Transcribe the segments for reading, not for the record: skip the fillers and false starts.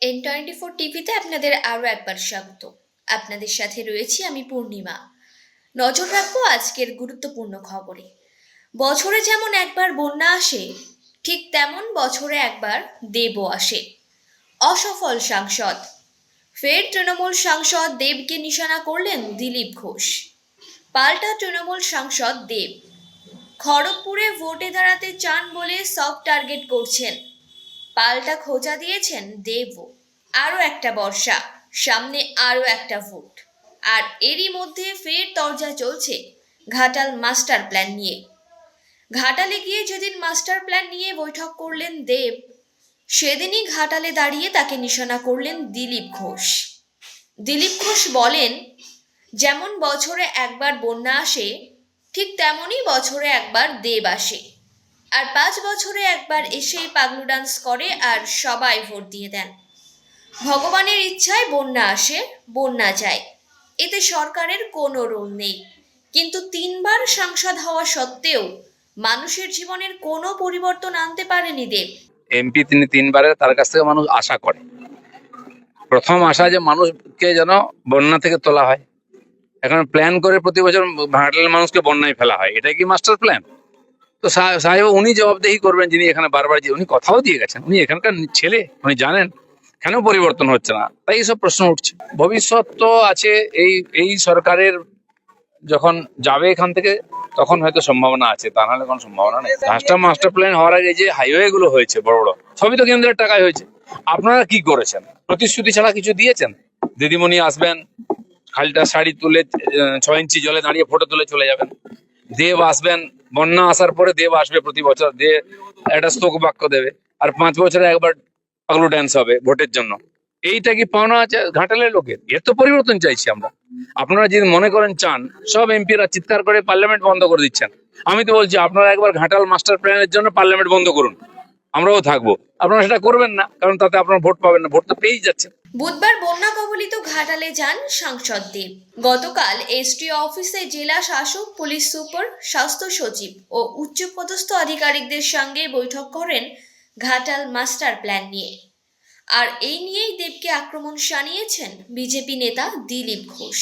N24 টিভিতে আপনাদের আরও একবার স্বাগত। আপনাদের সাথে রয়েছি আমি পূর্ণিমা। নজর রাখবো আজকের গুরুত্বপূর্ণ খবরে। বছরে যেমন একবার বন্যা আসে, ঠিক তেমন বছরে একবার দেবও আসে। অসফল সাংসদ, ফের তৃণমূল সাংসদ দেবকে নিশানা করলেন দিলীপ ঘোষ। পাল্টা তৃণমূল সাংসদ দেব খড়গপুরে ভোটে দাঁড়াতে চান বলে সফট টার্গেট করছেন। পাল্টা খোঁচা দিয়েছেন দেবও। আরও একটা বর্ষা, সামনে আরও একটা ভোট, আর এরই মধ্যে ফের তরজা চলছে ঘাটাল মাস্টার প্ল্যান নিয়ে। ঘাটালে গিয়ে যেদিন মাস্টার প্ল্যান নিয়ে বৈঠক করলেন দেব, সেদিনই ঘাটালে দাঁড়িয়ে তাকে নিশানা করলেন দিলীপ ঘোষ। দিলীপ ঘোষ বলেন, যেমন বছরে একবার বন্যা আসে, ঠিক তেমনই বছরে একবার দেব আসে, আর 5 বছরে একবার এসেই পাগলু ডান্স করে আর সবাই ভোট দিয়ে দেন। ভগবানের ইচ্ছায় বন্যা আসে, বন্যা যায়, এতে সরকারের কোনো রোল নেই। কিন্তু 3 বার সাংসদ হওয়া সত্ত্বেও মানুষের জীবনের কোনো পরিবর্তন আনতে পারেনি দেব। এমপি তিনি 3 বারের, তার কাছ থেকে মানুষ আশা করে। প্রথম আশা যে মানুষকে যেন বন্যা থেকে তোলা হয়। এখন প্ল্যান করে প্রতি বছর ঘাটালের মানুষকে বন্যায় ফেলা হয়, এটা কি মাস্টার প্ল্যান? তো সাহেব উনি জবাবদেহি করবেন, যিনি এখানে বারবার উনি কথাও দিয়ে গেছেন, উনি এখানকার ছেলে, উনি জানেন কেন পরিবর্তন হচ্ছে না, তাই এইসব প্রশ্ন উঠছে। ভবিষ্যৎ তো আছে, এই সরকারের যখন যাবে এখান থেকে তখন হয়তো সম্ভাবনা আছে, তা নাহলে কোনো সম্ভাবনা নেই। মাস্টার প্ল্যান হওয়ার আগে যে হাইওয়ে গুলো হয়েছে বড় বড়, সবই তো কেন্দ্রের টাকায় হয়েছে। আপনারা কি করেছেন? প্রতিশ্রুতি ছাড়া কিছু দিয়েছেন? দিদিমণি আসবেন, খালটা শাড়ি তুলে 6 ইঞ্চি জলে দাঁড়িয়ে ফটো তুলে চলে যাবেন। দেব আসবেন, বন্যা আসার পরে দেব আসবে প্রতি বছর, দিয়ে একটা স্তোক বাক্য দেবে, আর 5 বছরে একবার পাগলু ড্যান্স হবে ভোটের জন্য। এইটা কি পাওনা আছে ঘাটালের লোকের? এর তো পরিবর্তন চাইছি আমরা। আপনারা যদি মনে করেন চান, সব এমপিরা চিৎকার করে পার্লামেন্ট বন্ধ করে দিচ্ছেন। আমি তো বলছি আপনারা একবার ঘাটাল মাস্টার প্ল্যানের জন্য পার্লামেন্ট বন্ধ করুন, আমরাও থাকবো। আপনারা সেটা করবেন না, কারণ তাতে আপনারা ভোট পাবেন না, ভোট তো পেয়েই যাচ্ছেন। বুধবার বন্যা কবলিত ঘাটালে যান সাংসদ দেব। গতকাল এসটি অফিসে জেলা শাসক, পুলিশ সুপার, স্বাস্থ্য সচিব ও উচ্চপদস্থ আধিকারিকদের সঙ্গে বৈঠক করেন ঘাটাল মাস্টার প্ল্যান নিয়ে। আর এই নিয়েই দেবকে আক্রমণ শানিয়েছেন বিজেপি নেতা দিলীপ ঘোষ।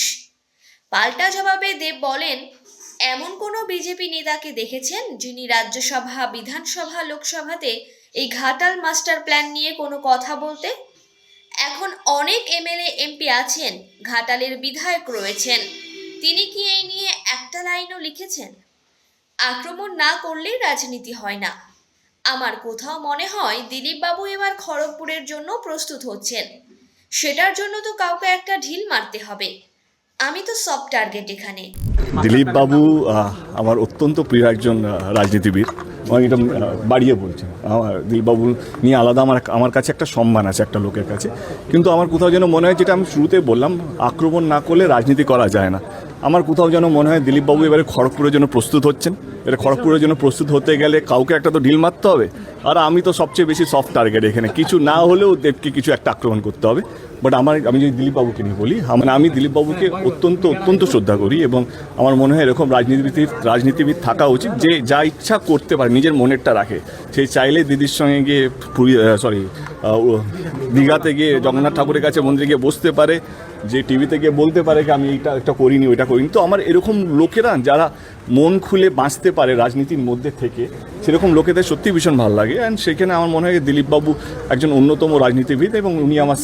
পাল্টা জবাবে দেব বলেন, এমন কোনো বিজেপি নেতাকে দেখেছেন যিনি রাজ্যসভা, বিধানসভা, লোকসভাতে এই ঘাটাল মাস্টার প্ল্যান নিয়ে কোনো কথা বলতে? এখন অনেক এমএলএ এমপি আছেন, ঘাটালের বিধায়ক রয়েছেন, তিনি কি এই নিয়ে একটা লাইনও লিখেছেন? আক্রমণ না করলেই রাজনীতি হয় না। আমার কোথাও মনে হয় দিলীপ বাবু এবার খড়গপুরের জন্য প্রস্তুত হচ্ছেন। সেটার জন্য তো কাউকে একটা ঢিল মারতে হবে। আমি তো সফট টার্গেট এখানে। দিলীপ বাবু আমার অত্যন্ত প্রিয় একজন রাজনীতিবিদ। আমি এটা বাড়িয়ে বলছি, আমার দিলীপবাবু নিয়ে আলাদা আমার কাছে একটা সম্মান আছে একটা লোকের কাছে। কিন্তু আমার কোথাও যেন মনে হয়, যেটা আমি শুরুতে বললাম, আক্রমণ না করলে রাজনীতি করা যায় না। আমার কোথাও যেন মনে হয় দিলীপবাবু এবারে খড়গপুরের জন্য প্রস্তুত হচ্ছেন। এবারে খড়গপুরের জন্য প্রস্তুত হতে গেলে কাউকে একটা তো ঢিল মারতে হবে। আর আমি তো সবচেয়ে বেশি সফট টার্গেট এখানে। কিছু না হলেও দেবকে কিছু একটা আক্রমণ করতে হবে। বাট আমি যদি দিলীপবাবুকে নিয়ে বলি, আমি দিলীপবাবুকে অত্যন্ত শ্রদ্ধা করি, এবং আমার মনে হয় এরকম রাজনীতিবিদ থাকা উচিত, যে যা ইচ্ছা করতে পারে, নিজের মনেরটা রাখে। সেই চাইলে দিদির সঙ্গে গিয়ে দীঘাতে গিয়ে জগন্নাথ ঠাকুরের কাছে মন্দিরে গিয়ে বসতে পারে, যে টিভিতে গিয়ে বলতে পারে কি আমি এটা করিনি, ওইটা করিনি। তো আমার এরকম লোকেরা যারা মন খুলে বাঁচতে পারে রাজনীতির মধ্যে থেকে, সেরকম লোকেদের সত্যি ভীষণ ভালো লাগে। অ্যান্ড সেখানে আমার মনে হয় দিলীপবাবু একজন অন্যতম রাজনীতিবিদ, এবং উনি আমার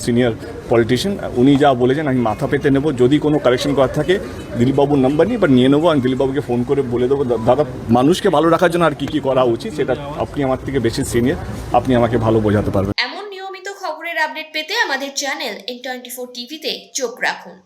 সিনিয়র পলিটিশিয়ান। উনি যা বলেছেন আমি মাথা পেতে নেব। যদি কোনো কারেকশন করার থাকে দিলীপবাবুর নাম্বার নিয়ে নিয়ে নেবো। আমি দিলীপবাবুকে ফোন করে বলে দেবো, দাদা মানুষকে ভালো রাখার জন্য আর কী করা উচিত, সেটা আপনি আমার থেকে বেশি সিনিয়র, আপনি আমাকে ভালো বোঝাতে পারবেন। এমন নিয়মিত খবরের আপডেট পেতে আমাদের চ্যানেল N24 টিভিতে চোখ রাখুন।